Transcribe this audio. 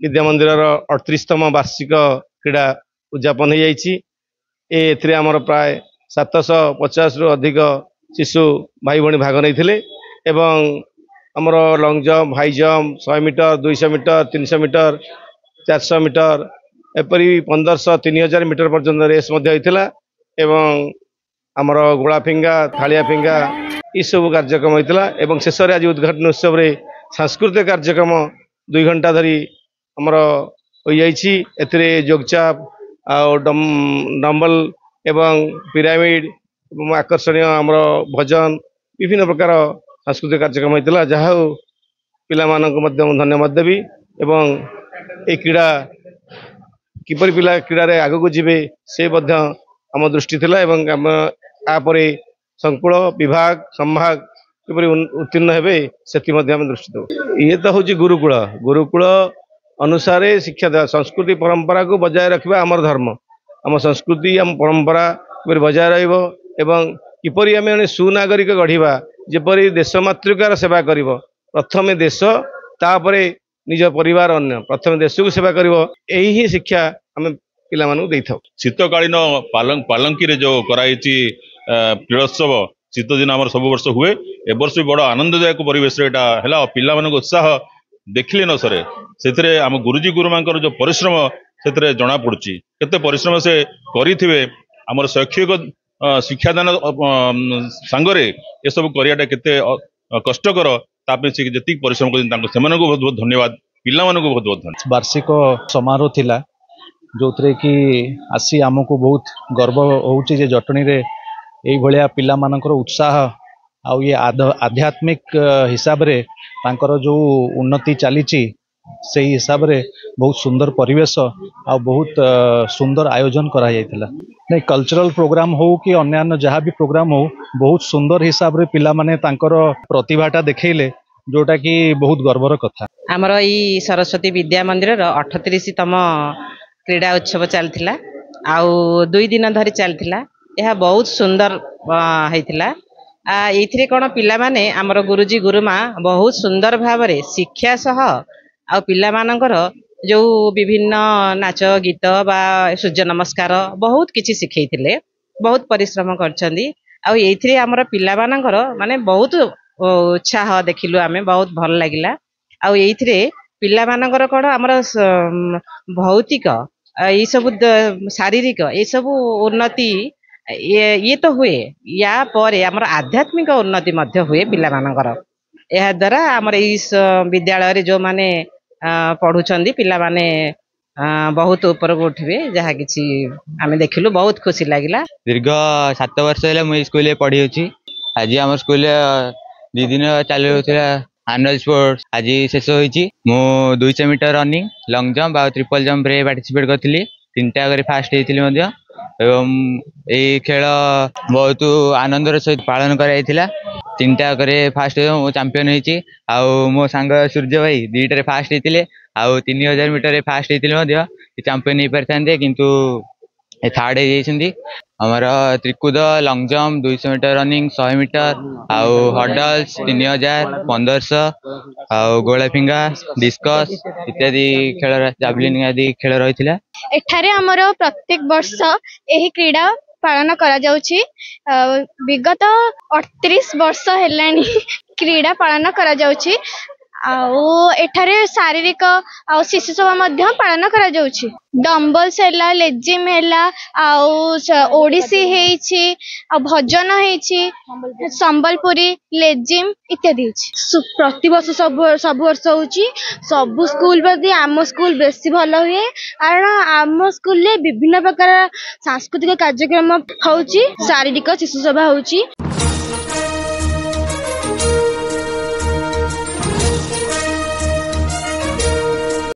विद्या मंदिर 38तम वार्षिक क्रीड़ा उद्यापन हो जाती आमर प्राय 750 रु अधिक शिशु भाई भौणी भाग नहीं आमर long jump high jump 100 metre 200 metre 300 metre 400 metre एपरी 1500 3000 मीटर पर्यंत रेस होता आमर गोला फिंगा थालिया फिंगा ये सब कार्यक्रम होता शेष में आज उद्घाटन उत्सव में सांस्कृतिक कार्यक्रम 2 घंटा धरी आमर हो जोगचाप डम्बल एवं पिरामिड आकर्षणीय आमर भजन विभिन्न प्रकार सांस्कृतिक कार्यक्रम होता जहाँ पिला धन्यवाद देवी एवं ये क्रीड़ा किपरि पिला क्रीड़ा रे आगु को जीवे से आम दृष्टि थिला एवं आम आपर संकुल विभाग संभाग किपरि उत्तीर्ण हेबे सेति मध्ये आम दृष्टि दो ये तो हूँ गुरुकुल गुरुकुल अनुसार शिक्षा देवा संस्कृति परंपरा को बजाय रखा आमर धर्म आम संस्कृति आम परंपरा किपरि बजाय रहिबो एवं किपरि आम सुनागरिक गढ़िबा जेपरि देश मातृकार सेवा करिवो प्रथमे देश तापरे निज परिवार अन्य प्रथम देश को सेवा करिवो एही ही शिक्षा आम पिला मानू देई थाउ। शीतकालीन पालंकी रे जो कराइची क्रीड़ोत्सव शीत दिन आम सब वर्ष हुए ए वर्ष भी बड़ आनंददायक परिवेश है पिला उत्साह देखिले न सरे से आम गुरुजी गुरुमा जो परिश्रम से जना पड़ी केते परिश्रम से करिथिबे आमर शैक्षिक शिक्षादान सांगरे ये सब करियाटा केते कष्टकर तापे से जति परिश्रम कर बहुत बहुत धन्यवाद पिला मानक बहुत बहुत धन्यवाद। वार्षिक समारोह थिला जो कि आसी आमको बहुत गर्व होउची जे जटनी रे एई भलिया पिला मानकर उत्साह आउ ये आध्यात्मिक हिसाब रे तांकर जो उन्नति चलीची से हिसाब रे बहुत सुंदर परिवेश आ बहुत सुंदर आयोजन करा जायतिला नहीं कल्चरल प्रोग्राम हो कि अन्य जहाँ भी प्रोग्राम हो बहुत सुंदर हिसाब रे पिला माने तांकर प्रतिभाटा देखैले जोटा कि बहुत गर्वर कथा। आमर ई सरस्वती विद्या मंदिर 38तम क्रीड़ा उत्सव चलथिला आउ 2 दिन धरी चलथिला यह बहुत सुंदर होइथिला एथिरे कोन पिला माने आमर गुरुजी गुरुमा बहुत सुंदर भाव रे शिक्षा सह आ पिला मानकर जो विभिन्न नाच गीत बा सूर्य नमस्कार बहुत किछि सिखैथिले बहुत परिश्रम करछंदी आ एथिरे आमर पिला मानकर माने बहुत उत्साह देखिलु आमे बहुत भल लागिला आ एथिरे पिला मानकर कोन आमर भौतिक ये सब शारीरिक ये सब उन्नति ये तो हुए या पर आमर आध्यात्मिक उन्नति मध्य हुए पिला मानकर एहा द्वारा आमर इस विद्यालय रे जो माने पढ़ुचंदी पिला माने बहुत ऊपर को उठिबे जहा किछि आमे देखिलु बहुत खुशी लागिला। दीर्घ 7 वर्ष हेले मु स्कूल रे पढ़ी होछि आज हमर स्कूल 2 दिन चालू होथिला एनुअल स्पोर्ट्स आज शेष होइछि मु 200 मीटर रनिंग लॉन्ग जंप आ ट्रिपल जंप रे पार्टिसिपेट करथिली 3टा करे फास्ट हेतिली मध्य एवं ए खेल बहुत आनंदर सहित पालन कराइथिला 3टा करे फास्ट चैंपियन होइछि आ मो सांग सूर्य भाई 2टा फास्ट हेतिले आ 3000 मीटर रे फास्ट हेतिले मध्य चैंपियन हो परथांते किंतु थर्ड हो आमर त्रिकुद long jump 200 metre running 100 metre आउ हडल्स 3000 1500 आउ गोला फिंगा डिस्कस इत्यादि खेल जावलिन आदि खेल रही एठारे आमर प्रत्येक वर्ष एही क्रीड़ा पालन करा जाउछि विगत 38 वर्ष हेलानी क्रीड़ा पालन करा जाउछि आउ एठारे शारीरिक आउ शिशु सभा मध्य पालन करा जाउछि डम्बल्स हैला लेजिम हैला आउ ओडिसी हेछि आ भजन हेछि संबलपुरी लेजिम इत्यादि हेछि प्रति वर्ष सब वर्ष होछि सब स्कूल प्रति आम स्कूल बेसी भलो हुए कारण आम स्कूल ले विभिन्न प्रकार सांस्कृतिक कार्यक्रम होछि शारीरिक शिशु सभा होछि।